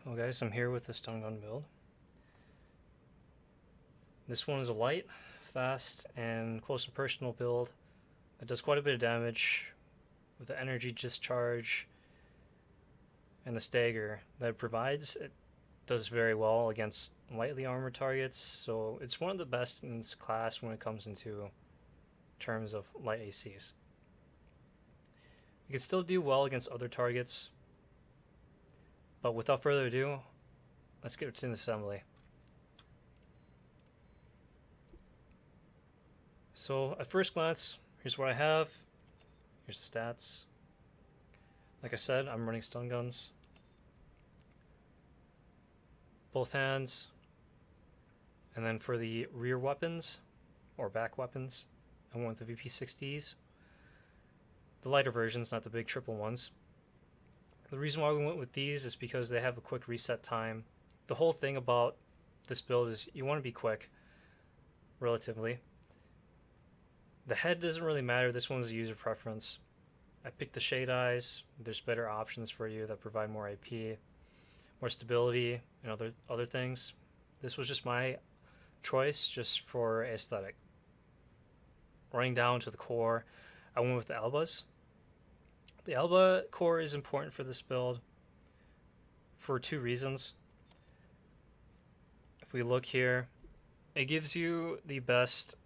Well guys, I'm here with the stun gun build. This one is a light, fast, and close to personal build. It does quite a bit of damage with the energy discharge and the stagger that it provides. It does very well against lightly armored targets, so it's one of the best in its class when it comes into terms of light ACs. You can still do well against other targets, but without further ado, let's get to the assembly. So at first glance, here's what I have. Here's the stats. Like I said, I'm running stun guns. Both hands. And then for the rear weapons, or back weapons, I went with the VP60s. The lighter versions, not the big triple ones. The reason why we went with these is because they have a quick reset time. The whole thing about this build is you want to be quick, relatively. The head doesn't really matter, this one's a user preference. I picked the shade eyes. There's better options for you that provide more AP, more stability, and other things. This was just my choice, just for aesthetic. Running down to the core, I went with the Albas. The Alba core is important for this build for two reasons. If we look here, it gives you the best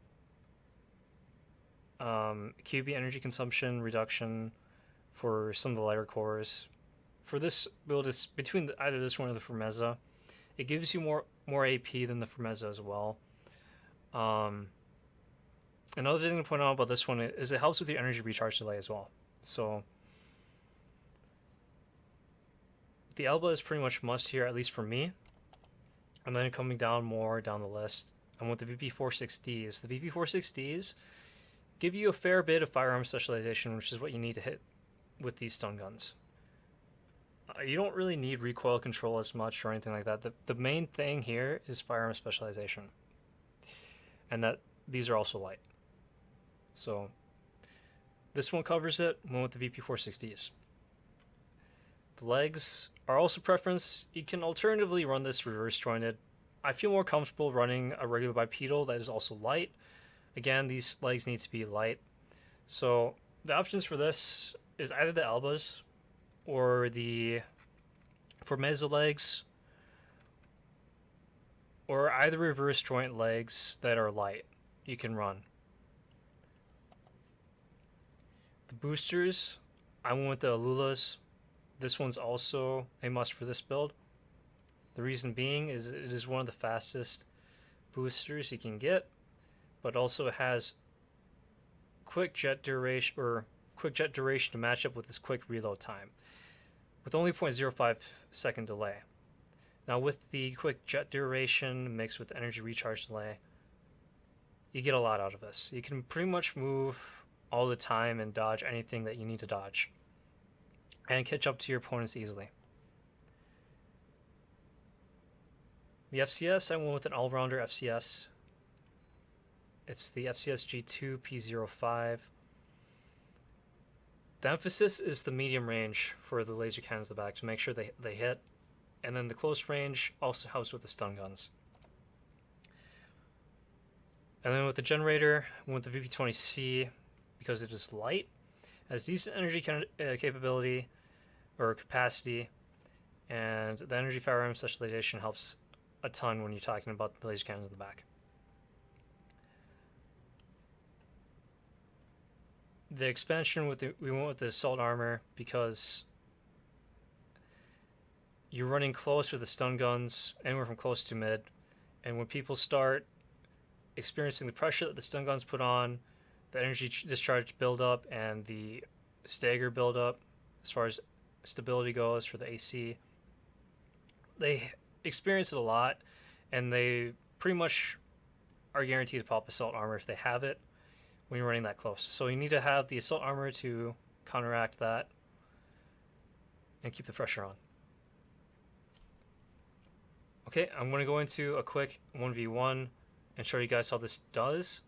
QB energy consumption reduction for some of the lighter cores. For this build, it's between either this one or the Firmeza. It gives you more AP than the Firmeza as well. Another thing to point out about this one is it helps with your energy recharge delay as well. So the Elba is pretty much must here, at least for me. And then coming down more down the list, I'm with the VP46Ds. The VP46Ds give you a fair bit of firearm specialization, which is what you need to hit with these stun guns. You don't really need recoil control as much or anything like that. The main thing here is firearm specialization, and that these are also light. So this one covers it. Went with the VP46Ds. The legs are also preference. You can alternatively run this reverse jointed. I feel more comfortable running a regular bipedal that is also light. Again, these legs need to be light. So the options for this is either the Albas or the Firmeza legs, or either reverse joint legs that are light you can run. The boosters, I went with the Alulas. This one's also a must for this build. The reason being is it is one of the fastest boosters you can get, but also has quick jet duration to match up with this quick reload time, with only 0.05 second delay. Now with the quick jet duration mixed with energy recharge delay, you get a lot out of this. You can pretty much move all the time and dodge anything that you need to dodge, and catch up to your opponents easily. The FCS, I went with an all-rounder FCS. It's the FCS G2 P05. The emphasis is the medium range for the laser cannons in the back to make sure they hit, and then the close range also helps with the stun guns. And then with the generator, I went with the VP20C because it is light, has decent energy capability or capacity, and the energy firearm specialization helps a ton when you're talking about the laser cannons in the back. The expansion we went with the assault armor because you're running close with the stun guns, anywhere from close to mid, and when people start experiencing the pressure that the stun guns put on, the energy discharge buildup and the stagger buildup as far as stability goes for the AC, they experience it a lot, and they pretty much are guaranteed to pop assault armor if they have it when you're running that close. So you need to have the assault armor to counteract that and keep the pressure on. Okay, I'm going to go into a quick 1v1 and show you guys how this does.